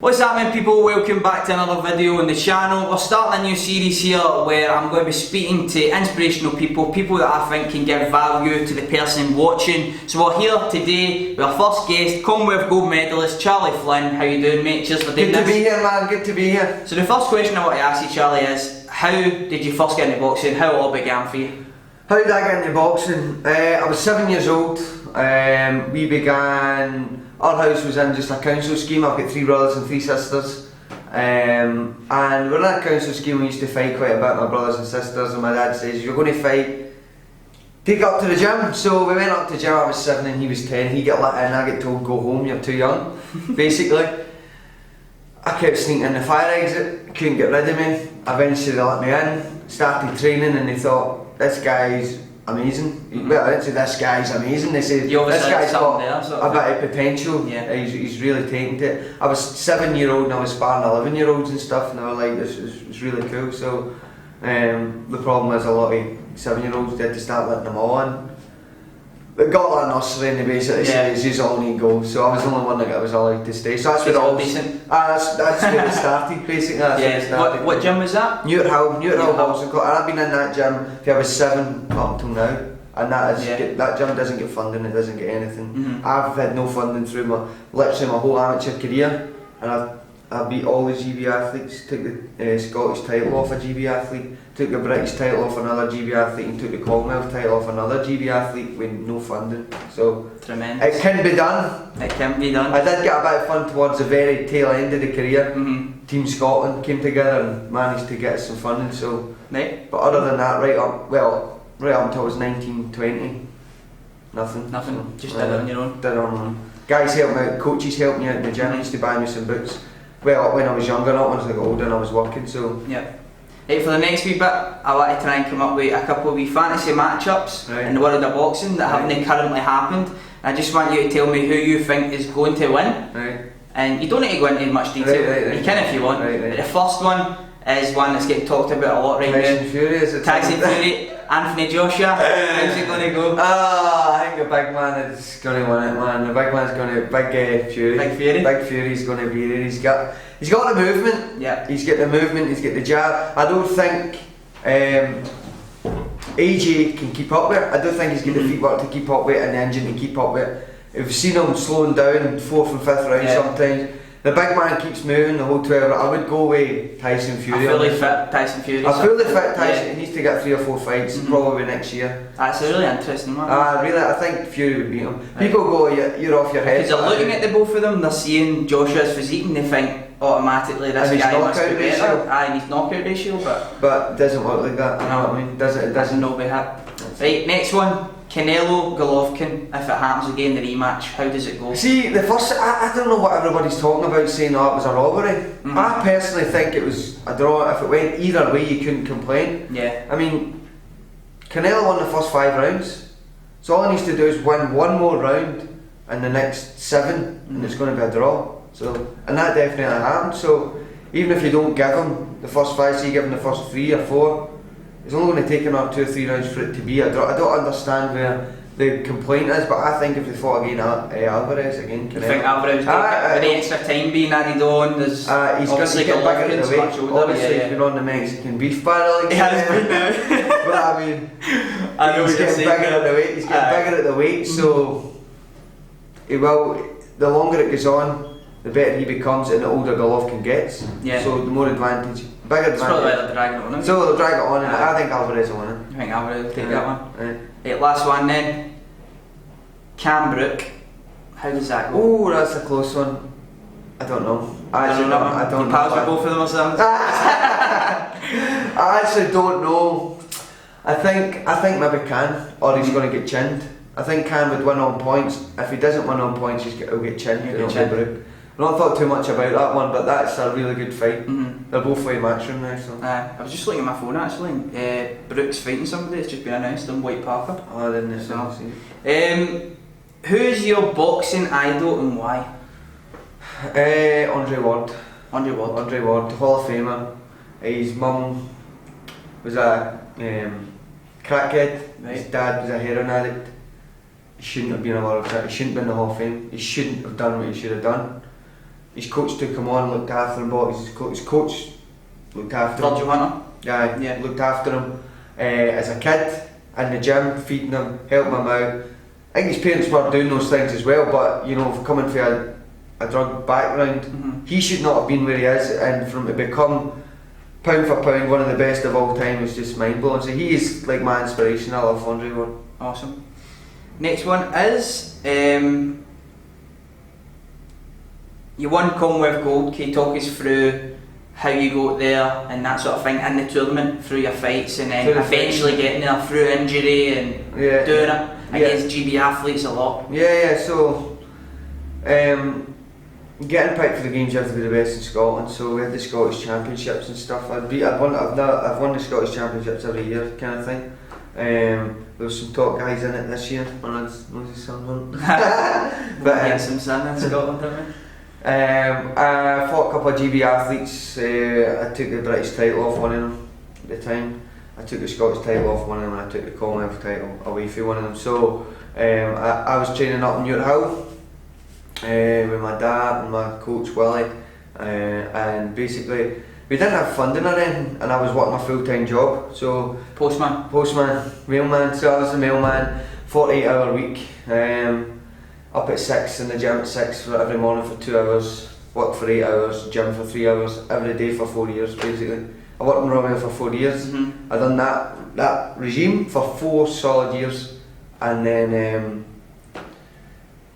What's happening, people? Welcome back to another video on the channel. We're starting a new series here where I'm going to be speaking to inspirational people that I think can give value to the person watching. So we're here today with our first guest, Commonwealth Gold Medalist, Charlie Flynn. How you doing, mate? Cheers for doing this. Good to be here, man. Good to be here. So the first question I want to ask you, Charlie, is how did you first get into boxing? How it all began for you? How did I get into boxing? I was 7 years old. We began. Our house was in just a council scheme. I've got 3 brothers and 3 sisters, and we're in a council scheme. We used to fight quite a bit, my brothers and sisters, and my dad says, if you're going to fight, take it up to the gym. So we went up to the gym. I was 7 and he was 10. He got let in, I get told go home, you're too young. Basically, I kept sneaking in the fire exit, couldn't get rid of me. Eventually they let me in, started training, and they thought, this guy's amazing. Well, I didn't say this guy's amazing, they said this guy's got a bit of potential. Yeah. He's really taken to it. I was 7-year-old and I was sparring 11-year-olds and stuff, and they were like, this is really cool. So the problem is a lot of 7-year-olds did to start letting them all in. They got that nursery and they basically said, you all need to go. So I was the only one that was allowed to stay. So that's where it all decent. That's where it started, basically. That's where it started. What gym was that? Newt Hill Boxing Club. And I've been in that gym if I was 7 up until now. And that gym doesn't get funding, it doesn't get anything. I've had no funding through literally my whole amateur career. And I beat all the GB athletes, took the Scottish title off a GB athlete, took the British title off another GB athlete, and took the Commonwealth title off another GB athlete with no funding. So tremendous. It can be done. It can be done. I did get a bit of fun towards the very tail end of the career. Team Scotland came together and managed to get some funding. So, but other than that, right up until I was 19, 20, nothing. Nothing. So, just did it on your own. Did it on my own. Guys helped me out, coaches helped me out in the gym. Used to buy me some books. Well, when I was younger, not when I was older and I was working, so... Yeah. Right, for the next wee bit, I want to try and come up with a couple of wee fantasy matchups in the world of boxing that haven't currently happened. I just want you to tell me who you think is going to win. Right. And you don't need to go into much detail, right. You can if you want. Right. But the first one is one that's getting talked about a lot right now. Tyson Fury, is it? Tyson Fury, Anthony Joshua, how's it going to go? I think the big man is going to win it, man. The big man's going to, Fury. Big Fury's going to be there. He's got the movement. Yeah. He's got the movement. He's got the jab. I don't think AJ can keep up with it. I don't think he's got the feet to keep up with it and the engine to keep up with it. We've seen him slowing down 4th and 5th round sometimes. The big man keeps moving the whole 12. I would go with Tyson Fury. A fully fit Tyson Fury. A fully fit Tyson. He needs to get 3 or 4 fights, probably next year. That's a really interesting one. I think Fury would beat him. People go, you're off your head. Because they're looking at the both of them, they're seeing Joshua's physique and they think automatically this guy must be better. And his knockout ratio, but it doesn't work like that. You know what I mean? It doesn't not be hit. Right, next one. Canelo, Golovkin, if it happens again, the rematch, how does it go? See, the first, I don't know what everybody's talking about saying, oh, it was a robbery. I personally think it was a draw. If it went either way, you couldn't complain. Yeah. I mean, Canelo won the first 5 rounds, so all he needs to do is win 1 more round in the next 7, and it's going to be a draw. So, and that definitely happened. So, even if you don't give him the first 5, so you give him the first 3 or 4, it's only going to take another 2 or 3 rounds for it to be a draw. I don't understand where the complaint is, but I think if they fought again Alvarez again, you think Alvarez with the extra time being added on, there's he's going to get bigger at the weight. Obviously he's been on the Mexican beef barrel. He has been now. But I mean, he's getting bigger at the weight. He's getting bigger at the weight, so he will. The longer it goes on, the better he becomes, and the older Golovkin gets. Yeah. So the more advantage. Bigger advantage. Probably they'll drag it on. So they'll drag it on, and I think Alvarez will win it. I think Alvarez will take that one. Right, last one then. Cam Brook. How does that go? Oh, that's a close one. I don't know. I don't know. You pals with both of them or something? I actually don't know. I think maybe Can, or he's going to get chinned. I think Can would win on points. If he doesn't win on points, he'll get chinned. I've not thought too much about that one, but that's a really good fight. They're both playing Matchroom now. So. I was just looking at my phone actually, and Brooks fighting somebody. It's just been announced on White Parker. Oh, I didn't see. Who's your boxing idol and why? Andre Ward. Andre Ward, Hall of Famer. His mum was a crackhead. Right. His dad was a heroin addict. He shouldn't have been a world champion. He shouldn't have been in the Hall of Fame. He shouldn't have done what he should have done. his coach took him on, looked after him, but his coach looked after him. Virgil Hunter? Yeah, looked after him as a kid in the gym, feeding him, helping him out. I think his parents were doing those things as well, but you know, coming from a drug background, he should not have been where he is, and from to become pound for pound one of the best of all time is just mind blowing. So he is like my inspiration. I love Andre Ward. Awesome. Next one is you won Commonwealth Gold. Can you talk us through how you got there and that sort of thing in the tournament, through your fights, and then eventually getting there through injury and doing it against GB athletes a lot? So getting picked for the games, you have to be the best in Scotland. So we had the Scottish Championships and stuff. I've won the Scottish Championships every year, kind of thing. There was some top guys in it this year. But some sun in Scotland, didn't we? I fought a couple of GB athletes. I took the British title off one of them at the time. I took the Scottish title off one of them, and I took the Commonwealth title away from one of them. So I was training up in Ute Hill with my dad and my coach Willie, and basically we didn't have funding or anything, and I was working a full-time job. So postman, mailman. So I was a mailman, 48-hour week. Up at 6 in the gym at 6 for every morning for 2 hours, work for 8 hours, gym for 3 hours, every day for 4 years basically. I worked in Royal for 4 years. I done that regime for 4 solid years, and then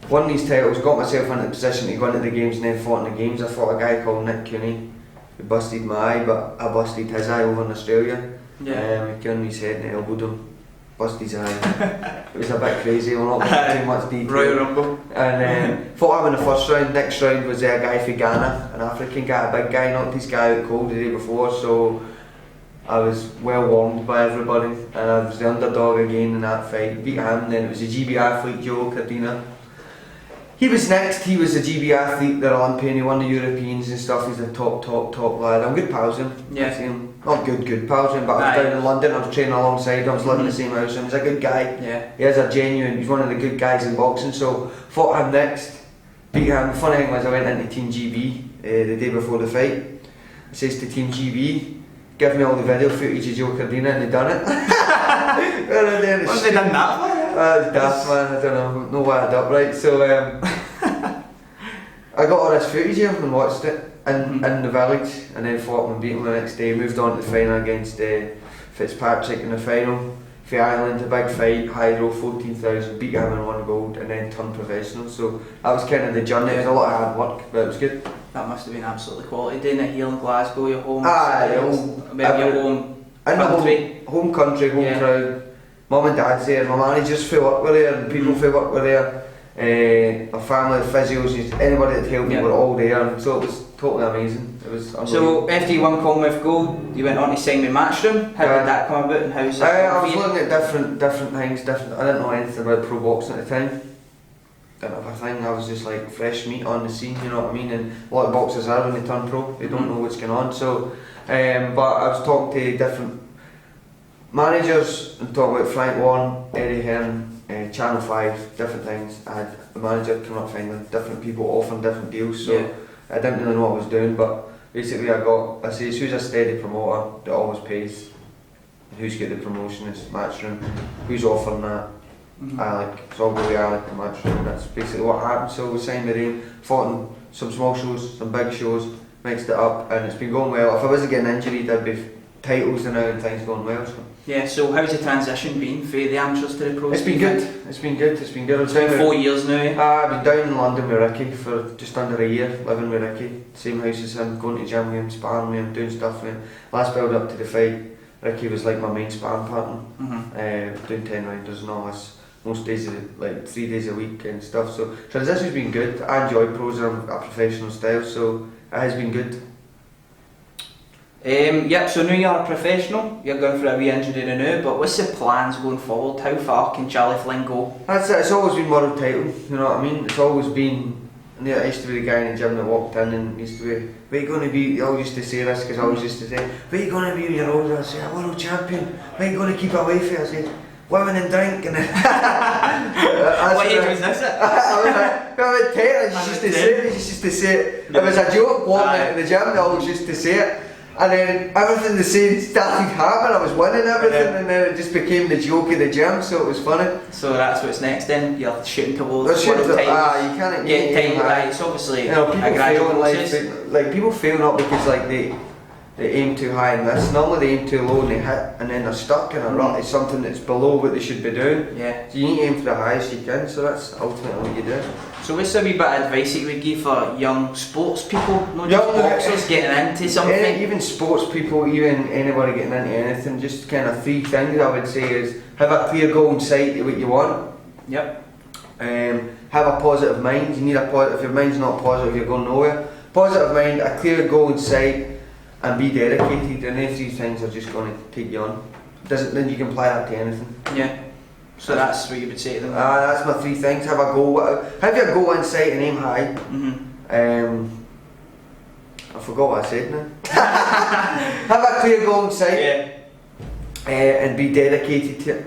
won these titles, got myself into the position to go into the games, and then fought in the games. I fought a guy called Nick Cooney who busted my eye, but I busted his eye over in Australia. He killed me his head and elbowed him. Busted his eye. It was a bit crazy, we're not going too much detail. Royal Rumble. And fought him in the first round. Next round was a guy from Ghana, an African guy, a big guy, knocked this guy out cold the day before, so I was well warmed by everybody, and I was the underdog again in that fight. Beat him, then it was a GB athlete, Joe Cardina. He was next. He was a GB athlete, the Olympian. He won the Europeans and stuff. He's a top lad. I'm good pals with him. Yeah. I see him. Not good pals with him, but I was down in London. I was training alongside him. I was living in the same house. And he's a good guy. Yeah. He is a genuine. He's one of the good guys in boxing. So fought him next. Beat him. The funny thing was I went into Team GB the day before the fight. I says to Team GB, give me all the video footage of Joe Cardina, and they done it. What have they done that for? It's daft, man. I don't know why I did right. So I got all this footage of him and watched it in the village, and then fought him and beat him the next day. Moved on to the final against Fitzpatrick in the final for Ireland, a big fight, Hydro, 14,000, beat him and won gold, and then turned professional. So that was kind of the journey. It was a lot of hard work, but it was good. That must have been absolutely quality, doing it here in Glasgow, your home. Your home country. Home country, home crowd. Mum and dad's there, my managers for work were there, and people for work were there. My family, the physios, anybody that helped me were all there, so it was totally amazing. It was unbelievable. So after you won Commonwealth Gold, you went on to sign with Matchroom. How did that come about, and how was that? I was looking at different things. I didn't know anything about pro boxing at the time. Didn't have a thing. I was just like fresh meat on the scene, you know what I mean? And a lot of boxers are when they turn pro, they don't know what's going on. So, but I was talking to different managers and talking about FLYNN, Eddie Hearn, Channel 5, different things. I had a manager coming up finally, different people offering different deals, so I didn't really know what I was doing, but basically I say who's a steady promoter that always pays, and who's got the promotion is Matchroom, who's offering that, I like, so I'll go with I like the Matchroom. That's basically what happened. So we signed with him, fought in some small shows, some big shows, mixed it up, and it's been going well. If I wasn't getting injured, there'd be titles and now and things going well. So. Yeah, so how's the transition been for the amateurs to the pros? It's been good. It's been good. It's been 4 years now. I've been down in London with Ricky for just under a year, living with Ricky, same house as him, going to gym with him, sparring with him, doing stuff with him. Last build up to the fight, Ricky was like my main sparring partner, doing 10 rounders and all this, most days, like 3 days a week and stuff. So transition's been good. I enjoy pros and a professional style, so it has been good. So now you're a professional, you're going through a wee injury now, but what's the plans going forward? How far can Charlie Flynn go? That's it, it's always been world title, you know what I mean? It's always been, I used to be the guy in the gym that walked in and used to be, where you going to be, I always used to say this because I always used to say, where you going to be when you're older? I say, a world champion, where you going to keep away from? I say, women and drink, and what age was this at? I was like, I was 10, and she used to say it. It was a joke walking into the gym, they always used to say it. And then everything they said started happening, I was winning everything, and then it just became the joke of the gym, so it was funny. So that's what's next then? You're shooting towards you times. can't Get time right, it's obviously people a gradual fail in process. life, like people fail not because like they aim too high in this, normally they aim too low and they hit, and then they're stuck in a rut. It's something that's below what they should be doing. Yeah. So you need to aim for the highest you can, so that's ultimately what you do. So what's a wee bit of advice that you would give for young sports people, not just boxers getting into something? Even sports people, even anybody getting into anything, just kind of 3 things I would say is have a clear goal in sight to what you want. Yep. Have a positive mind. You need a positive. If your mind's not positive, you're going nowhere. Positive mind, a clear goal in sight, and be dedicated. And these 3 things are just going to take you on. Then you can apply that to anything. Yeah. So that's what you would say to them? That's my 3 things. Have a goal. Have your goal in sight and aim high. I forgot what I said now. Have a clear goal in sight, and be dedicated to it.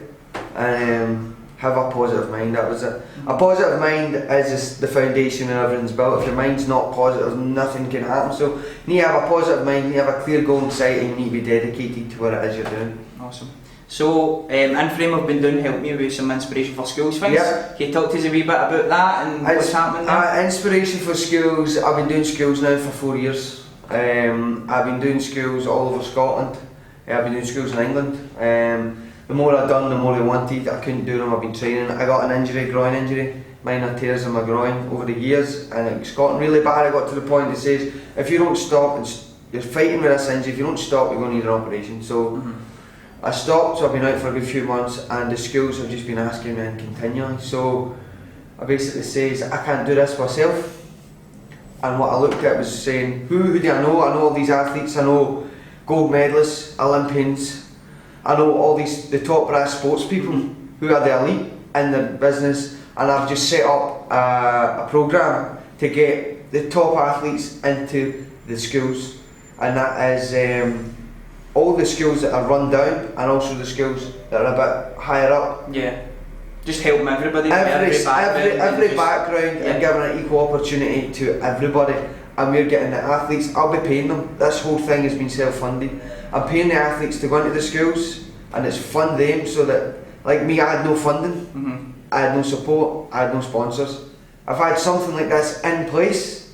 And have a positive mind. That was it. A positive mind is the foundation and everything's built. If your mind's not positive, nothing can happen. So you need to have a positive mind, you need to have a clear goal in sight, and you need to be dedicated to what it is you're doing. Awesome. So, InFrame have been doing help me with some inspiration for schools things. Yep. Can you talk to us a wee bit about that and what's happening there? Inspiration for schools, I've been doing schools now for 4 years. I've been doing schools all over Scotland. I've been doing schools in England. The more I've done, the more I wanted. I couldn't do them, I've been training. I got an injury, groin injury, minor tears in my groin over the years, and it's gotten really bad. I got to the point that says, if you don't stop, you're fighting with this injury, if you don't stop, you're going to need an operation. So I stopped, so I've been out for a good few months, and the schools have just been asking me and continuing. So I basically says, I can't do this myself. And what I looked at was saying, who do I know? I know all these athletes, I know gold medalists, Olympians, I know all the top brass sports people who are the elite in the business, and I've just set up a program to get the top athletes into the schools, and that is all the schools that are run down and also the schools that are a bit higher up. Yeah. Just helping everybody. Every background and giving an equal opportunity to everybody. And we're getting the athletes, I'll be paying them. This whole thing has been self-funded. I'm paying the athletes to go into the schools, and it's fund them, so that, like me, I had no funding, I had no support, I had no sponsors. If I had something like this in place,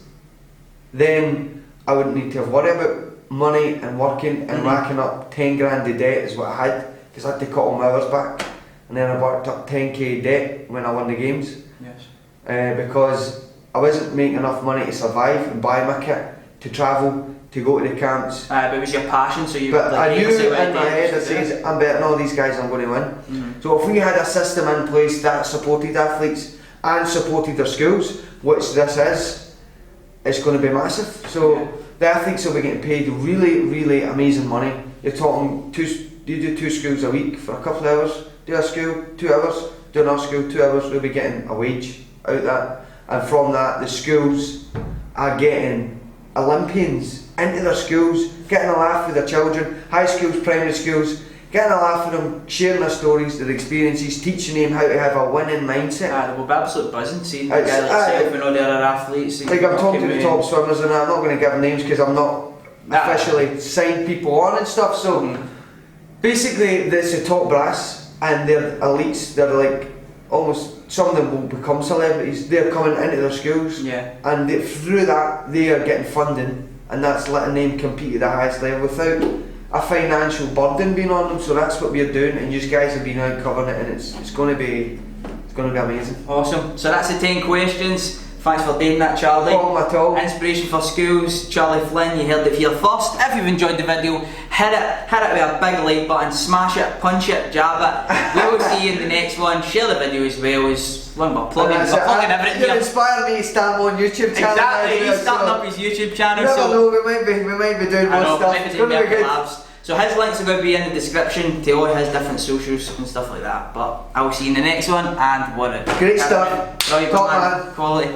then I wouldn't need to have worried about money and working and racking up 10 grand of debt is what I had, because I had to cut all my hours back, and then I worked up 10k debt when I won the games. Yes. Because I wasn't making enough money to survive and buy my kit, to travel, to go to the camps. But it was your passion, so you. But I knew in my head, I says, I'm betting all these guys I'm going to win. So if we had a system in place that supported athletes and supported their schools, which this is, it's going to be massive. So the athletes will be getting paid really, really amazing money. You're talking you do 2 schools a week for a couple of hours, do a school, 2 hours, do another school, 2 hours, they'll be getting a wage out of that. And from that, the schools are getting Olympians into their schools, getting a laugh with their children, high schools, primary schools, getting a laugh with them, sharing their stories, their experiences, teaching them how to have a winning mindset. They will be absolutely buzzing seeing the guy like yourself and all the other athletes. Like I'm talking to the top swimmers, and I'm not going to give names because I'm not officially signed people on and stuff. So basically, there's the top brass and they're elites. They're like almost. Some of them will become celebrities. They're coming into their schools, and through that they are getting funding, and that's letting them compete at the highest level without a financial burden being on them. So that's what we're doing, and you guys have been out covering it, and it's going to be amazing. Awesome. So that's the 10 questions. Thanks for doing that, Charlie. No problem at all. Inspiration for schools, Charlie Flynn. You heard it here first. If you've enjoyed the video, hit it with a big like button, smash it, punch it, jab it. We will see you in the next one. Share the video as well as we're plugging everything. You inspired me to start my own YouTube channel. Exactly, he's starting up his YouTube channel. You never know, we might be doing more stuff. It's going to be good. So his links are going to be in the description to all his different socials and stuff like that. But I will see you in the next one, and what a great stuff. Top man. Quality.